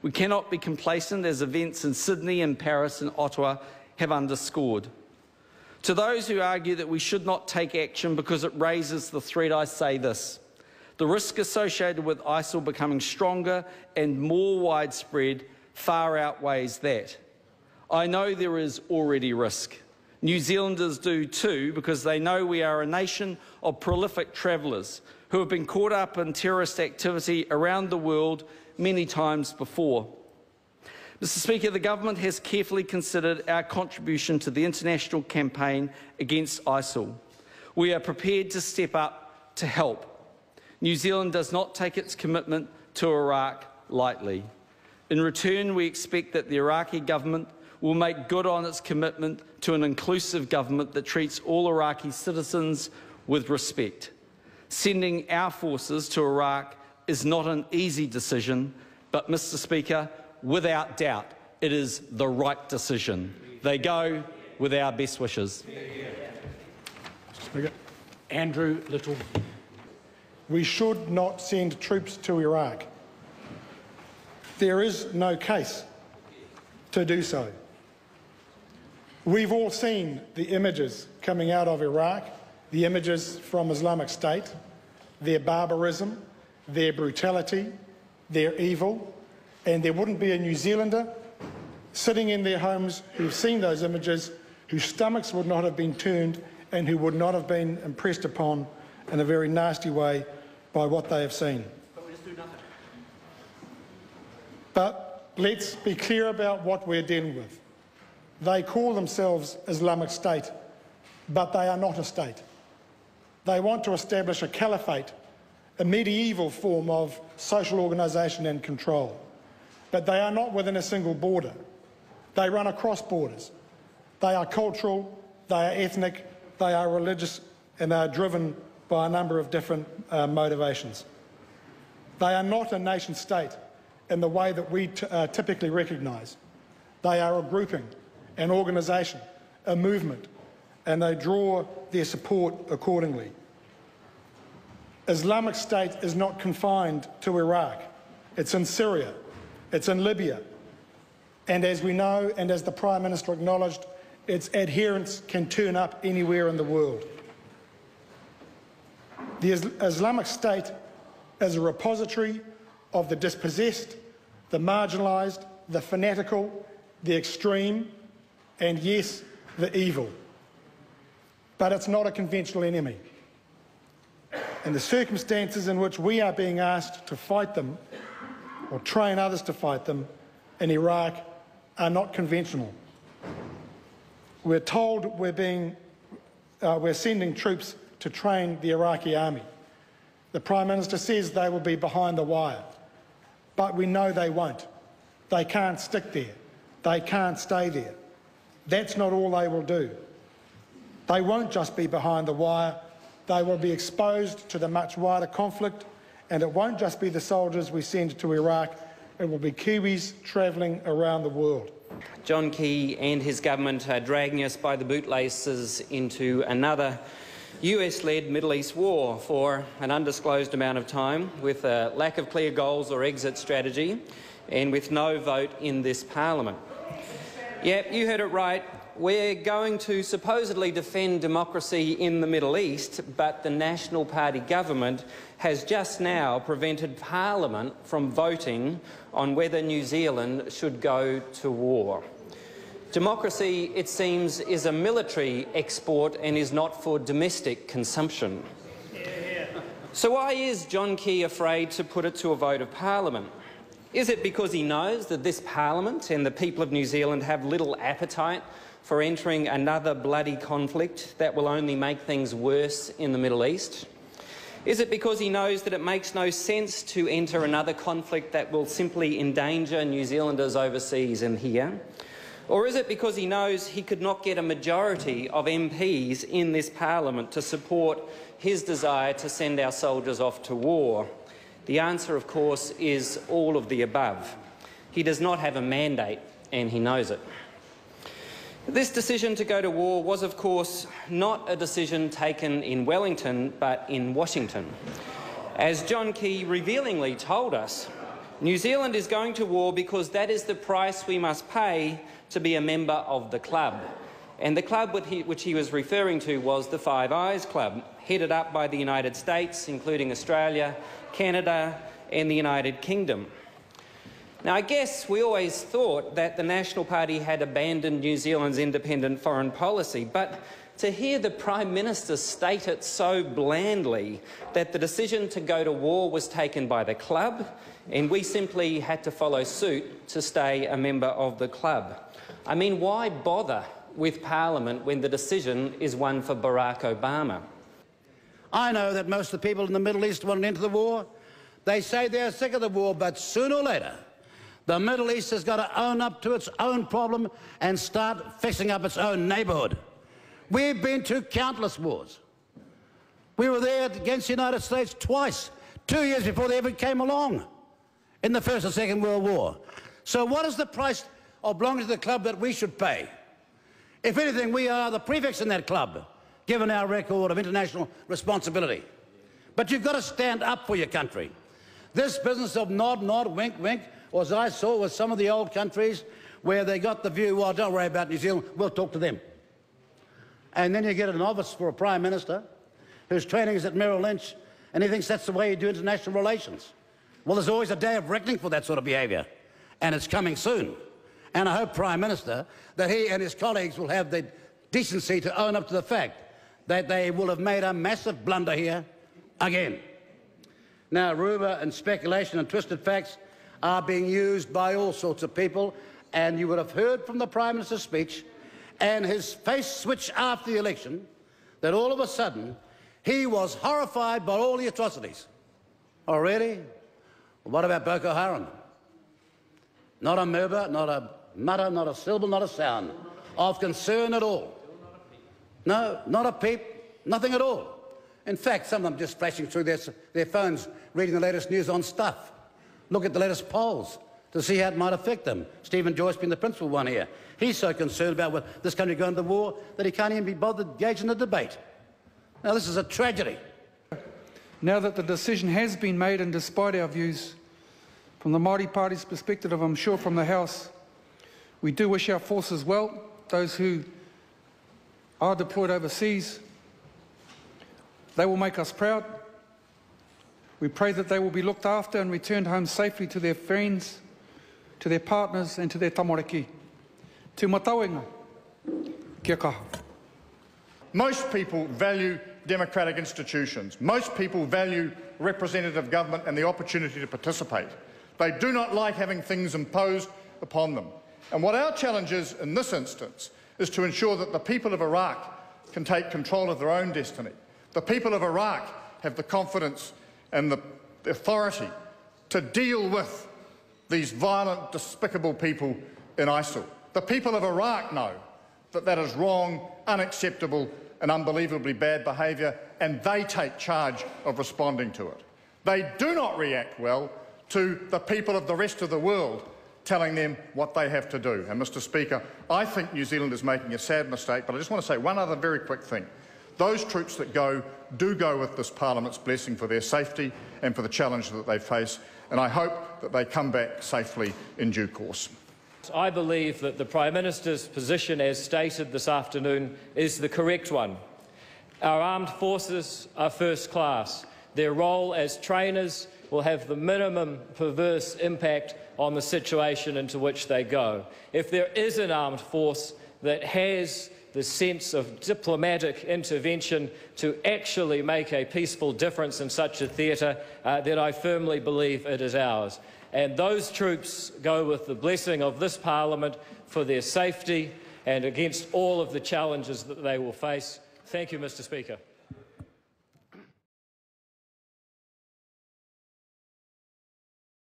We cannot be complacent, as events in Sydney and Paris and Ottawa have underscored. To those who argue that we should not take action because it raises the threat, I say this: the risk associated with ISIL becoming stronger and more widespread far outweighs that. I know there is already risk. New Zealanders do too, because they know we are a nation of prolific travellers who have been caught up in terrorist activity around the world many times before. Mr. Speaker, the government has carefully considered our contribution to the international campaign against ISIL. We are prepared to step up to help. New Zealand does not take its commitment to Iraq lightly. In return, we expect that the Iraqi government will make good on its commitment to an inclusive government that treats all Iraqi citizens with respect. Sending our forces to Iraq is not an easy decision, but, Mr. Speaker, without doubt, it is the right decision. They go with our best wishes. Mr. Speaker. Andrew Little. We should not send troops to Iraq. There is no case to do so. We've all seen the images coming out of Iraq, the images from Islamic State, their barbarism, their brutality, their evil, and there wouldn't be a New Zealander sitting in their homes who've seen those images, whose stomachs would not have been turned and who would not have been impressed upon in a very nasty way by what they have seen. But we just do nothing. But let's be clear about what we're dealing with. They call themselves Islamic State, but they are not a state. They want to establish a caliphate, a medieval form of social organisation and control. But they are not within a single border. They run across borders. They are cultural, they are ethnic, they are religious, and they are driven by a number of different motivations. They are not a nation state in the way that we typically recognise. They are a grouping, an organisation, a movement, and they draw their support accordingly. Islamic State is not confined to Iraq. It's in Syria, it's in Libya, and as we know, and as the Prime Minister acknowledged, its adherents can turn up anywhere in the world. The Islamic State is a repository of the dispossessed, the marginalised, the fanatical, the extreme, and yes, the evil. But it's not a conventional enemy. And the circumstances in which we are being asked to fight them, or train others to fight them, in Iraq are not conventional. We're told we're sending troops to train the Iraqi army. The Prime Minister says they will be behind the wire, but we know they won't. They can't stick there. They can't stay there. That's not all they will do. They won't just be behind the wire. They will be exposed to the much wider conflict, and it won't just be the soldiers we send to Iraq. It will be Kiwis travelling around the world. John Key and his government are dragging us by the bootlaces into another US-led Middle East war for an undisclosed amount of time, with a lack of clear goals or exit strategy, and with no vote in this parliament. Yep, you heard it right. We're going to supposedly defend democracy in the Middle East, but the National Party government has just now prevented Parliament from voting on whether New Zealand should go to war. Democracy, it seems, is a military export and is not for domestic consumption. So why is John Key afraid to put it to a vote of Parliament? Is it because he knows that this Parliament and the people of New Zealand have little appetite for entering another bloody conflict that will only make things worse in the Middle East? Is it because he knows that it makes no sense to enter another conflict that will simply endanger New Zealanders overseas and here? Or is it because he knows he could not get a majority of MPs in this Parliament to support his desire to send our soldiers off to war? The answer, of course, is all of the above. He does not have a mandate, and he knows it. This decision to go to war was, of course, not a decision taken in Wellington, but in Washington. As John Key revealingly told us, New Zealand is going to war because that is the price we must pay to be a member of the club. And the club which he was referring to was the Five Eyes Club, headed up by the United States, including Australia, Canada and the United Kingdom. Now, I guess we always thought that the National Party had abandoned New Zealand's independent foreign policy, but to hear the Prime Minister state it so blandly, that the decision to go to war was taken by the club and we simply had to follow suit to stay a member of the club. I mean, why bother with Parliament when the decision is one for Barack Obama? I know that most of the people in the Middle East want to enter the war. They say they're sick of the war, but sooner or later, the Middle East has got to own up to its own problem and start fixing up its own neighbourhood. We've been to countless wars. We were there against the United States twice, 2 years before they ever came along in the First and Second World War. So what is the price of belonging to the club that we should pay? If anything, we are the prefects in that club, given our record of international responsibility. But you've got to stand up for your country. This business of nod, nod, wink, wink, or as I saw with some of the old countries where they got the view, well, don't worry about New Zealand, we'll talk to them. And then you get an office for a Prime Minister whose training is at Merrill Lynch and he thinks that's the way you do international relations. Well, there's always a day of reckoning for that sort of behaviour, and it's coming soon. And I hope, Prime Minister, that he and his colleagues will have the decency to own up to the fact that they will have made a massive blunder here again. Now, rumour and speculation and twisted facts are being used by all sorts of people, and you would have heard from the Prime Minister's speech and his face switch after the election that all of a sudden he was horrified by all the atrocities. Already? Well, what about Boko Haram? Not a murmur, not a mutter, not a syllable, not a sound of concern at all. No, not a peep, nothing at all. In fact, some of them just flashing through their phones, reading the latest news on stuff. Look at the latest polls to see how it might affect them. Stephen Joyce being the principal one here. He's so concerned about this country going to war that he can't even be bothered engaged in a debate. Now, this is a tragedy. Now that the decision has been made, and despite our views, from the Māori Party's perspective, I'm sure from the House, we do wish our forces well, those who are deployed overseas. They will make us proud. We pray that they will be looked after and returned home safely to their friends, to their partners and to their tamariki. Te matauenga. Kia kaha. Most people value democratic institutions. Most people value representative government and the opportunity to participate. They do not like having things imposed upon them. And what our challenge is in this instance is to ensure that the people of Iraq can take control of their own destiny. The people of Iraq have the confidence and the authority to deal with these violent, despicable people in ISIL. The people of Iraq know that that is wrong, unacceptable and unbelievably bad behaviour, and they take charge of responding to it. They do not react well to the people of the rest of the world telling them what they have to do. And, Mr. Speaker, I think New Zealand is making a sad mistake, but I just want to say one other very quick thing. Those troops that go do go with this Parliament's blessing for their safety and for the challenge that they face, and I hope that they come back safely in due course. I believe that the Prime Minister's position, as stated this afternoon, is the correct one. Our armed forces are first class. Their role as trainers will have the minimum perverse impact on the situation into which they go. If there is an armed force that has the sense of diplomatic intervention to actually make a peaceful difference in such a theatre, then I firmly believe it is ours. And those troops go with the blessing of this Parliament for their safety and against all of the challenges that they will face. Thank you, Mr. Speaker.